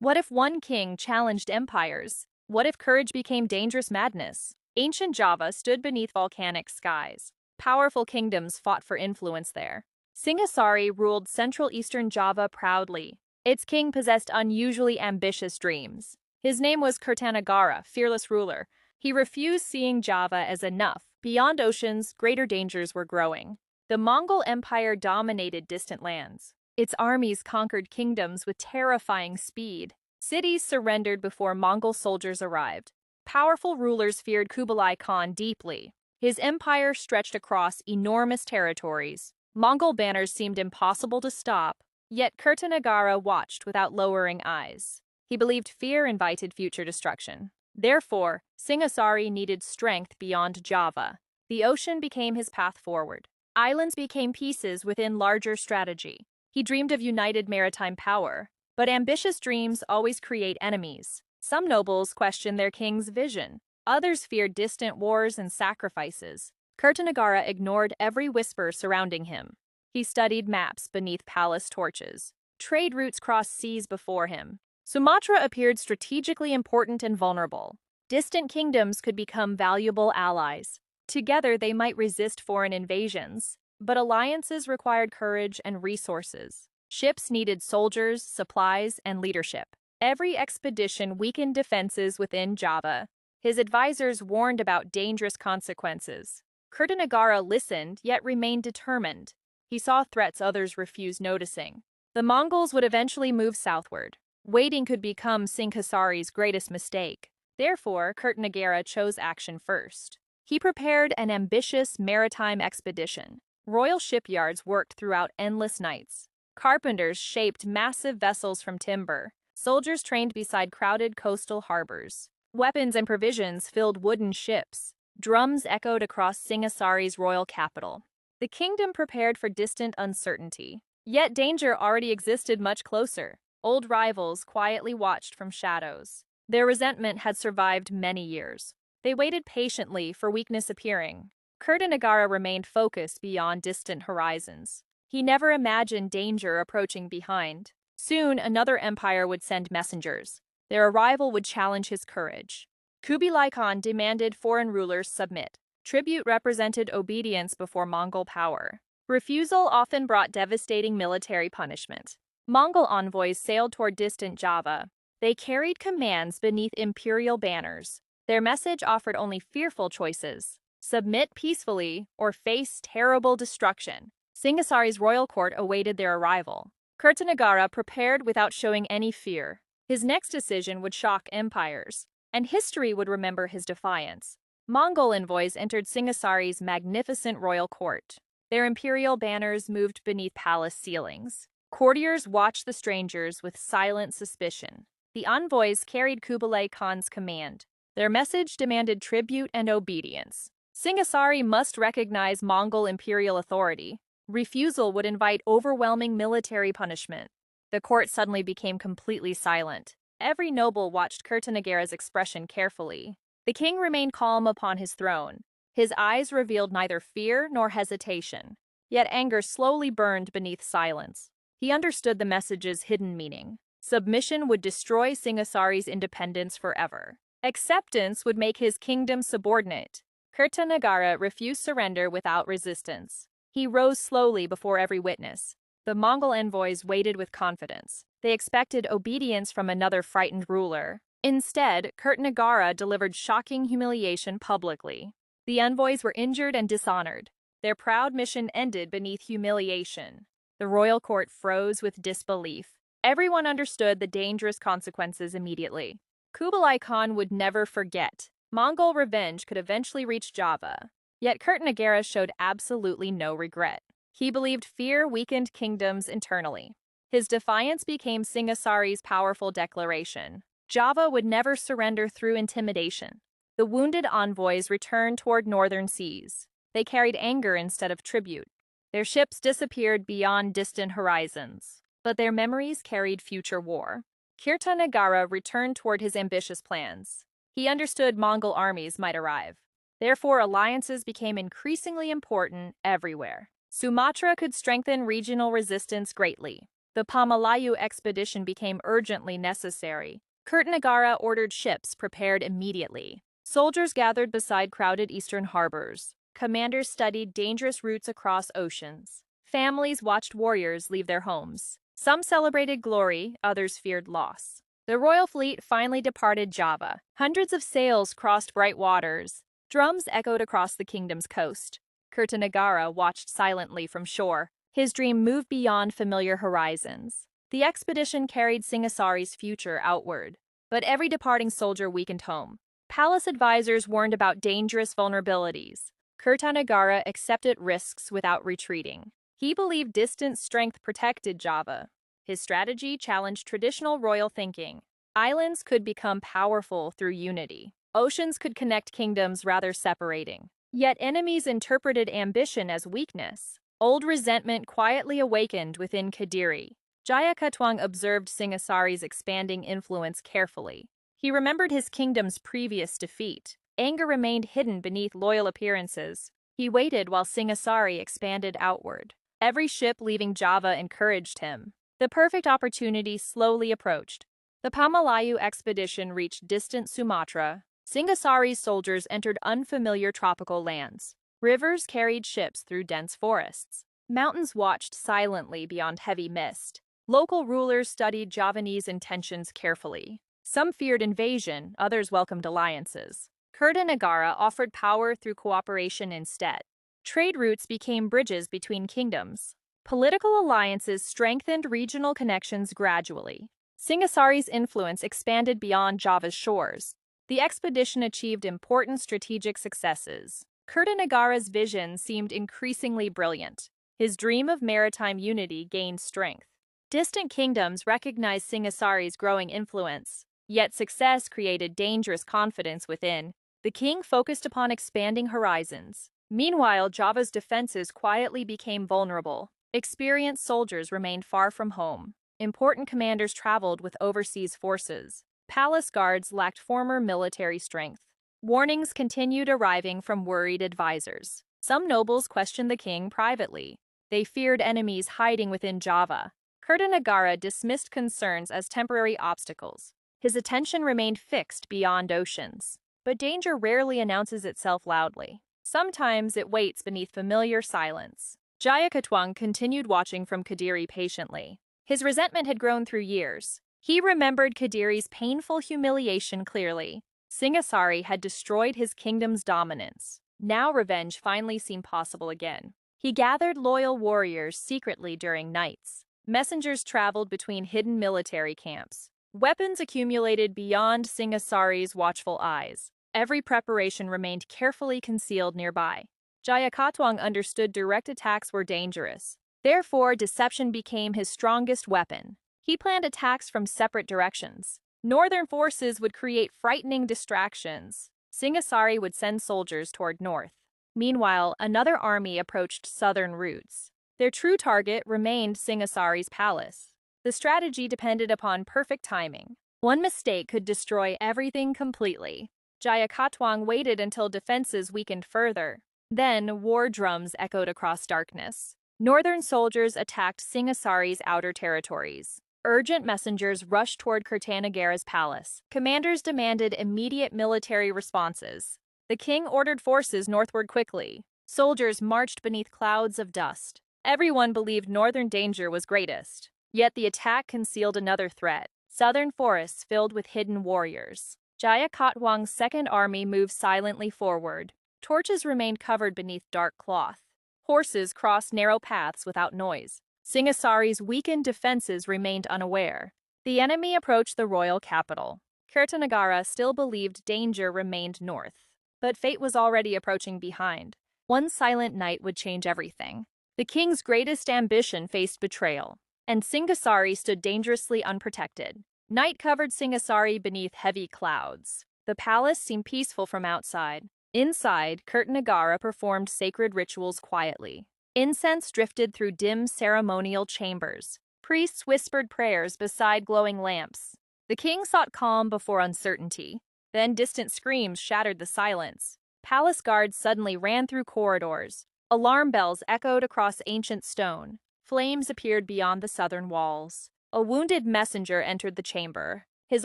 What if one king challenged empires? What if courage became dangerous madness? Ancient Java stood beneath volcanic skies. Powerful kingdoms fought for influence there. Singhasari ruled central eastern Java proudly. Its king possessed unusually ambitious dreams. His name was Kertanegara, fearless ruler. He refused seeing Java as enough. Beyond oceans, greater dangers were growing. The Mongol Empire dominated distant lands. Its armies conquered kingdoms with terrifying speed. Cities surrendered before Mongol soldiers arrived. Powerful rulers feared Kublai Khan deeply. His empire stretched across enormous territories. Mongol banners seemed impossible to stop, yet Kertanegara watched without lowering eyes. He believed fear invited future destruction. Therefore, Singhasari needed strength beyond Java. The ocean became his path forward. Islands became pieces within larger strategy. He dreamed of united maritime power, but ambitious dreams always create enemies. Some nobles questioned their king's vision. Others feared distant wars and sacrifices. Kertanegara ignored every whisper surrounding him. He studied maps beneath palace torches. Trade routes crossed seas before him. Sumatra appeared strategically important and vulnerable. Distant kingdoms could become valuable allies. Together, they might resist foreign invasions, but alliances required courage and resources. Ships needed soldiers, supplies, and leadership. Every expedition weakened defenses within Java. His advisors warned about dangerous consequences. Kertanegara listened, yet remained determined. He saw threats others refused noticing. The Mongols would eventually move southward. Waiting could become Singhasari's greatest mistake. Therefore, Kertanegara chose action first. He prepared an ambitious maritime expedition. Royal shipyards worked throughout endless nights. Carpenters shaped massive vessels from timber. Soldiers trained beside crowded coastal harbors. Weapons and provisions filled wooden ships. Drums echoed across Singhasari's royal capital. The kingdom prepared for distant uncertainty. Yet danger already existed much closer. Old rivals quietly watched from shadows. Their resentment had survived many years. They waited patiently for weakness appearing. Kertanegara remained focused beyond distant horizons. He never imagined danger approaching behind. Soon, another empire would send messengers. Their arrival would challenge his courage. Kublai Khan demanded foreign rulers submit. Tribute represented obedience before Mongol power. Refusal often brought devastating military punishment. Mongol envoys sailed toward distant Java. They carried commands beneath imperial banners. Their message offered only fearful choices: submit peacefully or face terrible destruction. Singhasari's royal court awaited their arrival. Kertanegara prepared without showing any fear. His next decision would shock empires, and history would remember his defiance. Mongol envoys entered Singhasari's magnificent royal court. Their imperial banners moved beneath palace ceilings. Courtiers watched the strangers with silent suspicion. The envoys carried Kublai Khan's command. Their message demanded tribute and obedience. Singhasari must recognize Mongol imperial authority. Refusal would invite overwhelming military punishment. The court suddenly became completely silent. Every noble watched Kertanegara's expression carefully. The king remained calm upon his throne. His eyes revealed neither fear nor hesitation. Yet anger slowly burned beneath silence. He understood the message's hidden meaning. Submission would destroy Singhasari's independence forever. Acceptance would make his kingdom subordinate. Kertanegara refused surrender without resistance. He rose slowly before every witness. The Mongol envoys waited with confidence. They expected obedience from another frightened ruler. Instead, Kertanegara delivered shocking humiliation publicly. The envoys were injured and dishonored. Their proud mission ended beneath humiliation. The royal court froze with disbelief. Everyone understood the dangerous consequences immediately. Kublai Khan would never forget. Mongol revenge could eventually reach Java. Yet Kertanegara showed absolutely no regret. He believed fear weakened kingdoms internally. His defiance became Singhasari's powerful declaration. Java would never surrender through intimidation. The wounded envoys returned toward northern seas. They carried anger instead of tribute. Their ships disappeared beyond distant horizons, but their memories carried future war. Kertanegara returned toward his ambitious plans. He understood Mongol armies might arrive. Therefore, alliances became increasingly important everywhere. Sumatra could strengthen regional resistance greatly. the Pamalayu Expedition became urgently necessary. Kertanegara ordered ships prepared immediately. Soldiers gathered beside crowded eastern harbors. Commanders studied dangerous routes across oceans. Families watched warriors leave their homes. Some celebrated glory, others feared loss. The royal fleet finally departed Java. Hundreds of sails crossed bright waters. Drums echoed across the kingdom's coast. Kertanegara watched silently from shore. His dream moved beyond familiar horizons. The expedition carried Singhasari's future outward. But every departing soldier weakened home. Palace advisors warned about dangerous vulnerabilities. Kertanegara accepted risks without retreating. He believed distant strength protected Java. His strategy challenged traditional royal thinking. Islands could become powerful through unity. Oceans could connect kingdoms rather separating. Yet enemies interpreted ambition as weakness. Old resentment quietly awakened within Kadiri. Jayakatwang observed Singhasari's expanding influence carefully. He remembered his kingdom's previous defeat. Anger remained hidden beneath loyal appearances. He waited while Singhasari expanded outward. Every ship leaving Java encouraged him. The perfect opportunity slowly approached. The Pamalayu Expedition reached distant Sumatra. Singhasari's soldiers entered unfamiliar tropical lands. Rivers carried ships through dense forests. Mountains watched silently beyond heavy mist. Local rulers studied Javanese intentions carefully. Some feared invasion, others welcomed alliances. Kertanegara offered power through cooperation instead. Trade routes became bridges between kingdoms. Political alliances strengthened regional connections gradually. Singhasari's influence expanded beyond Java's shores. The expedition achieved important strategic successes. Kertanegara's vision seemed increasingly brilliant. His dream of maritime unity gained strength. Distant kingdoms recognized Singhasari's growing influence, yet success created dangerous confidence within. The king focused upon expanding horizons. Meanwhile, Java's defenses quietly became vulnerable. Experienced soldiers remained far from home. Important commanders traveled with overseas forces. Palace guards lacked former military strength. Warnings continued arriving from worried advisors. Some nobles questioned the king privately. They feared enemies hiding within Java. Kertanegara dismissed concerns as temporary obstacles. His attention remained fixed beyond oceans. But danger rarely announces itself loudly. Sometimes it waits beneath familiar silence. Jayakatwang continued watching from Kadiri patiently. His resentment had grown through years. He remembered Kadiri's painful humiliation clearly. Singhasari had destroyed his kingdom's dominance. Now revenge finally seemed possible again. He gathered loyal warriors secretly during nights. Messengers traveled between hidden military camps. Weapons accumulated beyond Singhasari's watchful eyes. Every preparation remained carefully concealed nearby. Jayakatwang understood direct attacks were dangerous. Therefore, deception became his strongest weapon. He planned attacks from separate directions. Northern forces would create frightening distractions. Singhasari would send soldiers toward north. Meanwhile, another army approached southern routes. Their true target remained Singhasari's palace. The strategy depended upon perfect timing. One mistake could destroy everything completely. Jayakatwang waited until defenses weakened further. Then, war drums echoed across darkness. Northern soldiers attacked Singhasari's outer territories. Urgent messengers rushed toward Kertanegara's palace. Commanders demanded immediate military responses. The king ordered forces northward quickly. Soldiers marched beneath clouds of dust. Everyone believed northern danger was greatest. Yet the attack concealed another threat. Southern forests filled with hidden warriors. Jayakatwang's second army moved silently forward. Torches remained covered beneath dark cloth. Horses crossed narrow paths without noise. Singhasari's weakened defenses remained unaware. The enemy approached the royal capital. Kertanegara still believed danger remained north. But fate was already approaching behind. One silent night would change everything. The king's greatest ambition faced betrayal, and Singhasari stood dangerously unprotected. Night covered Singhasari beneath heavy clouds. The palace seemed peaceful from outside. Inside, Kertanegara performed sacred rituals quietly. Incense drifted through dim ceremonial chambers. Priests whispered prayers beside glowing lamps. The king sought calm before uncertainty. Then distant screams shattered the silence. Palace guards suddenly ran through corridors. Alarm bells echoed across ancient stone. Flames appeared beyond the southern walls. A wounded messenger entered the chamber. His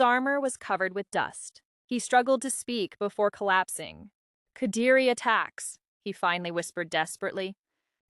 armor was covered with dust. He struggled to speak before collapsing. "Kadiri attacks," he finally whispered desperately.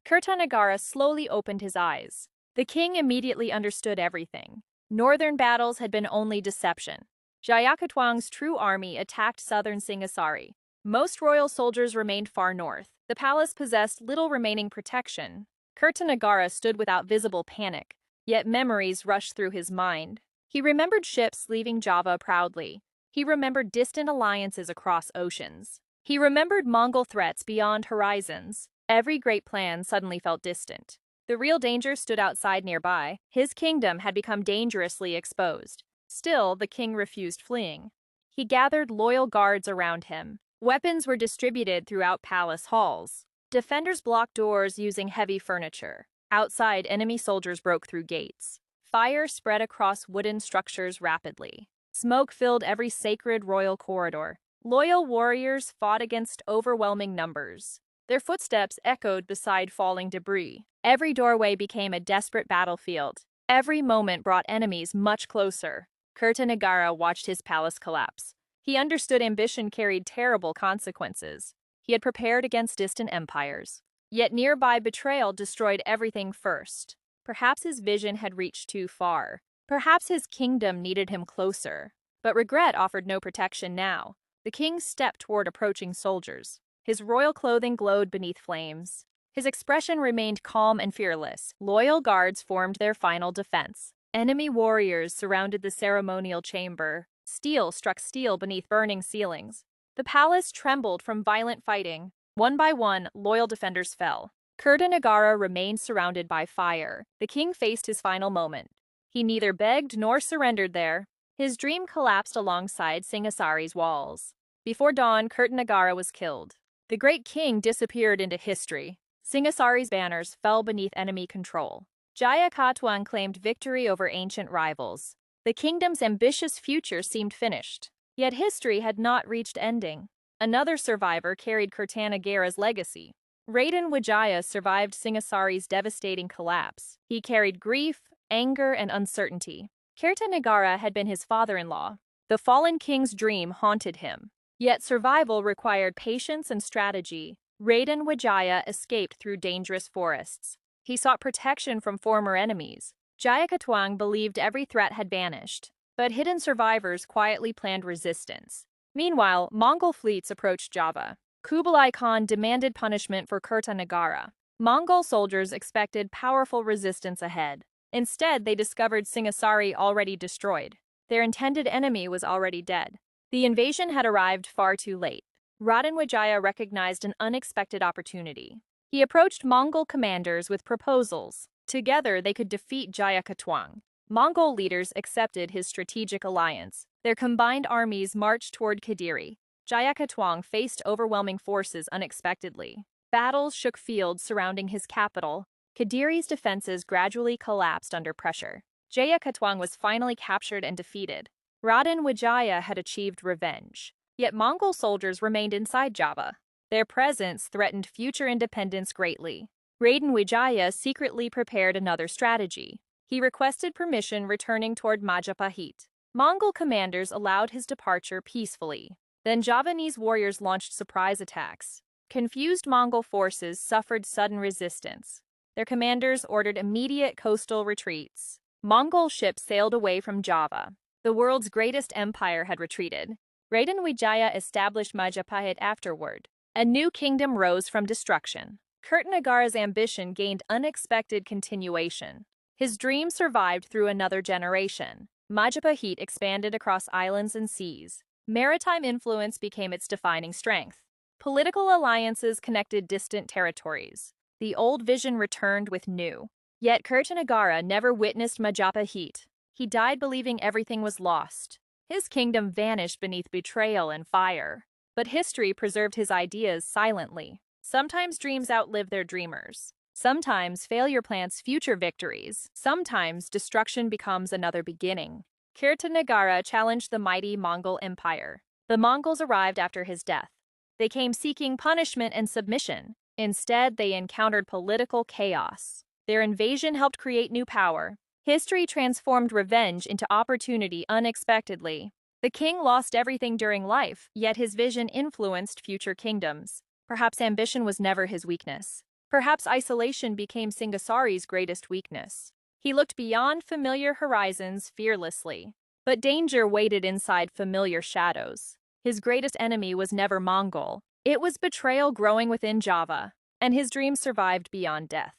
Kertanegara slowly opened his eyes. The king immediately understood everything. Northern battles had been only deception. Jayakatwang's true army attacked southern Singhasari. Most royal soldiers remained far north. The palace possessed little remaining protection. Kertanegara stood without visible panic, yet memories rushed through his mind. He remembered ships leaving Java proudly. He remembered distant alliances across oceans. He remembered Mongol threats beyond horizons. Every great plan suddenly felt distant. The real danger stood outside nearby. His kingdom had become dangerously exposed. Still, the king refused fleeing. He gathered loyal guards around him. Weapons were distributed throughout palace halls. Defenders blocked doors using heavy furniture. Outside, enemy soldiers broke through gates. Fire spread across wooden structures rapidly. Smoke filled every sacred royal corridor. Loyal warriors fought against overwhelming numbers. Their footsteps echoed beside falling debris. Every doorway became a desperate battlefield. Every moment brought enemies much closer. Kertanegara watched his palace collapse. He understood ambition carried terrible consequences. He had prepared against distant empires. Yet nearby betrayal destroyed everything first. Perhaps his vision had reached too far. Perhaps his kingdom needed him closer. But regret offered no protection now. The king stepped toward approaching soldiers. His royal clothing glowed beneath flames. His expression remained calm and fearless. Loyal guards formed their final defense. Enemy warriors surrounded the ceremonial chamber. Steel struck steel beneath burning ceilings. The palace trembled from violent fighting. One by one, loyal defenders fell. Kertanegara remained surrounded by fire. The king faced his final moment. He neither begged nor surrendered there. His dream collapsed alongside Singhasari's walls. Before dawn, Kertanegara was killed. The great king disappeared into history. Singhasari's banners fell beneath enemy control. Jayakatwang claimed victory over ancient rivals. The kingdom's ambitious future seemed finished. Yet history had not reached ending. Another survivor carried Kertanegara's legacy. Raden Wijaya survived Singhasari's devastating collapse. He carried grief, anger, and uncertainty. Kertanegara had been his father-in-law. The fallen king's dream haunted him. Yet survival required patience and strategy. Raden Wijaya escaped through dangerous forests. He sought protection from former enemies. Jayakatwang believed every threat had vanished, but hidden survivors quietly planned resistance. Meanwhile, Mongol fleets approached Java. Kublai Khan demanded punishment for Kertanegara. Mongol soldiers expected powerful resistance ahead. Instead, they discovered Singhasari already destroyed. Their intended enemy was already dead. The invasion had arrived far too late. Raden Wijaya recognized an unexpected opportunity. He approached Mongol commanders with proposals. Together, they could defeat Jayakatwang. Mongol leaders accepted his strategic alliance. Their combined armies marched toward Kadiri. Jayakatwang faced overwhelming forces unexpectedly. Battles shook fields surrounding his capital. Kadiri's defenses gradually collapsed under pressure. Jayakatwang was finally captured and defeated. Raden Wijaya had achieved revenge. Yet Mongol soldiers remained inside Java. Their presence threatened future independence greatly. Raden Wijaya secretly prepared another strategy. He requested permission returning toward Majapahit. Mongol commanders allowed his departure peacefully. Then Javanese warriors launched surprise attacks. Confused Mongol forces suffered sudden resistance. Their commanders ordered immediate coastal retreats. Mongol ships sailed away from Java. The world's greatest empire had retreated. Raden Wijaya established Majapahit afterward. A new kingdom rose from destruction. Kertanegara's ambition gained unexpected continuation. His dream survived through another generation. Majapahit expanded across islands and seas. Maritime influence became its defining strength. Political alliances connected distant territories. The old vision returned with new. Yet Kertanegara never witnessed Majapahit. He died believing everything was lost. His kingdom vanished beneath betrayal and fire. But history preserved his ideas silently. Sometimes dreams outlive their dreamers. Sometimes failure plants future victories. Sometimes destruction becomes another beginning. Kertanegara challenged the mighty Mongol Empire. The Mongols arrived after his death. They came seeking punishment and submission. Instead, they encountered political chaos. Their invasion helped create new power. History transformed revenge into opportunity unexpectedly. The king lost everything during life, yet his vision influenced future kingdoms. Perhaps ambition was never his weakness. Perhaps isolation became Singhasari's greatest weakness. He looked beyond familiar horizons fearlessly. But danger waited inside familiar shadows. His greatest enemy was never Mongol. It was betrayal growing within Java, and his dreams survived beyond death.